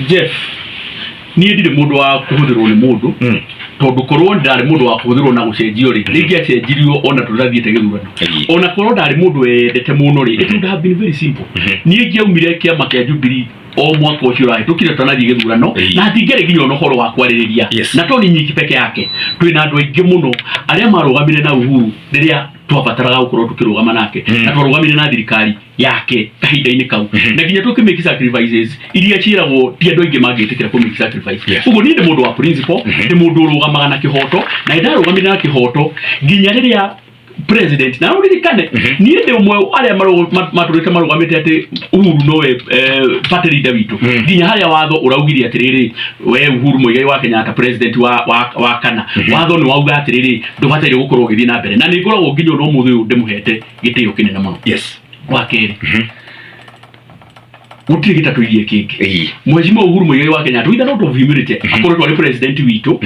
Jeff niĩ ndirĩ mũndũ wa kũhũthĩrwo nĩ mũndũ tondũ korwo ndarĩ mũndũ wa kũhũthĩrwo na gũcenjio rĩ nĩngĩacenjirio ona tũtathiĩte gĩthurano ona korwo ndarĩ mũndũ wendete mũno rĩ it would have been very simple niĩ ngĩaumire kĩama kĩa Jubilee o mwaka ũcio ũrahĩtũkire tũtanathiĩ gĩthurano na ndingĩrĩ nginya ona ũhoro wa kwarĩrĩria na to nĩ nyiki peke yake twĩna andũ aingĩ mũno arĩa marũgamire na Uhuru rĩrĩa twabataraga gũkorwo tũkĩrũgama nake na twarũgamire na thirikari yake kahinda-inĩ kau na nginya tũkĩmake sacrifices iria ciĩragwo ti andũ aingĩ mangĩtĩkĩra kũmake sacrifice ũguo niĩ ndĩ mũndũ wa principle ndĩ mũndũ ũrũgamaga na kĩhoto na ndarũgamire na kĩhoto nginya rĩrĩa president na ũririkane niĩ ndĩ ũmwe arĩa matũrĩte marũgamĩte atĩ Uhuru nowe party leader witũ nginya harĩa watho ũraugire atĩrĩrĩ we Uhuru Muigai wa Kenyatta president wa kana watho nĩ wauga atĩrĩrĩ ndũbataire gũkorwo ũgĩthiĩ na mbere na nĩ ngoragwo nginya no mũthĩ ũyũ ndĩmũhete gĩtĩo kĩnene mũno wa kerĩ gũtirĩ gĩtatũ iria kĩngĩ Mheshimiwa Uhuru Muigai wa Kenyatta with a lot of humility akoretwo arĩ president witũ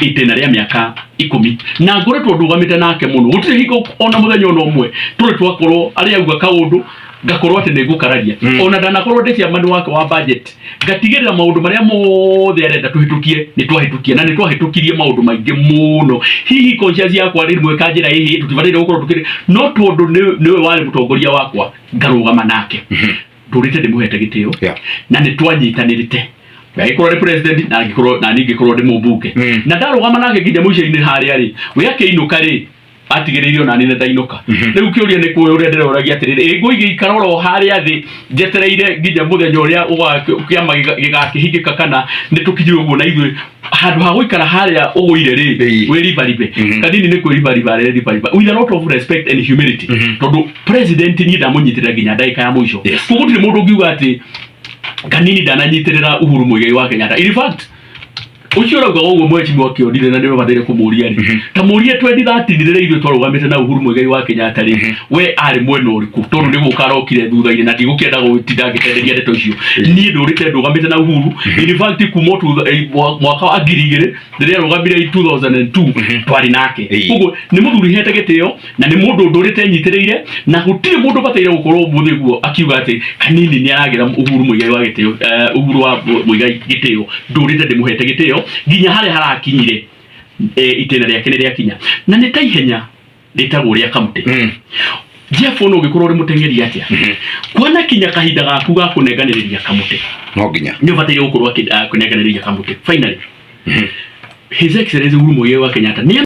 itĩna rĩa mĩaka 10 na ngoretwo ndũgamĩte nake mũno gũtirĩ hingo ona mũthenya ona ũmwe tũrĩ twakorwo arĩa auga kaũndũ ngakorwo atĩ nĩ ngũkararia ona ndanakorwo ndĩ ciamani wake wa budget ngatigĩrĩra maũndũ marĩa mothe arenda tũhĩtũkie nĩ twahĩtũkie na nĩ twahĩtũkirie maũndũ maingĩ mũno hihi conscience yakwa rĩmwe kanjĩra hihi tũtibataire gũkorwo tũkĩrĩ no tondũ nĩwe warĩ mũtongoria wakwa ngarũgama nake Ndùrìte ndĩmũhete gĩtĩo na nĩ twanyitanĩrĩte ngĩkorwo nĩ president na ngĩkorwo ndĩ mũmbunge na ndarũgama nake nginya mũico-inĩ harĩa rĩ we akĩinũka rĩ atigĩrĩirio na nĩ ndainũka rĩu kĩũria nĩ kuoya ũrĩa ndĩroragia atĩrĩrĩ ngũigĩ ikara oro harĩa thĩ njetereire nginya mũthenya ũrĩa kĩama gĩgakĩhingĩka kana nĩ tũkinyire ũguo na ithuĩ handũ ha gũikara harĩa ũgũire rĩ wĩribaribe Kanini nĩ kwĩribariba with a lot of respect and humility tondũ president niĩ ndamũnyitĩrĩra nginya ndagĩka ya mũico koguo gũtirĩ mũndũ ũngiuga atĩ Kanini ndananyitĩrĩra Uhuru Muigai wa Kenyatta in fact ucio rauga ũguo Mheshimiwa kĩonire na nĩ bataire kũmũria rĩ ta mũrie 2013 rĩrĩa ithuĩ twarũgamĩte na Uhuru Muigai wa Kenyatta rĩ we arĩ mwena ũrĩkũ tondũ nĩ gũkarokire thutha-inĩ na ndigũkĩenda gũtinda ngĩtenderia ndeto icio niĩ Ndùrìte ndũgamĩte na Uhuru in fact kuma mwaka wa 2000 rĩrĩa arũgamire 2002 twarĩ nake ũguo nĩ mũthuri hete gĩtĩo na nĩ mũndũ Ndùrìte nyitĩrĩire na gũtirĩ mũndũ bataire gũkorwo mũthĩ guo akiuga atĩ Kanini nĩ aragĩra Uhuru Muigai wa gĩtĩo Uhuru wa Muigai gĩtĩo Ndùrìte ndĩmũhete gĩtĩo nginya harĩa harakinyire itĩna rĩake nĩ rĩakinya na nĩ ta ihenya rĩtagwo rĩa kamũtĩ Jeff no ũngĩkorwo ũrĩ mũteng'eri atĩa kuona kinya kahinda gaku ga kũnenganĩrĩria kamũtĩ no nginya nĩ ũbataire gũkorwo kũnenganĩrĩria kamũtĩ finally His Excellency Uhuru Muigai wa Kenyatta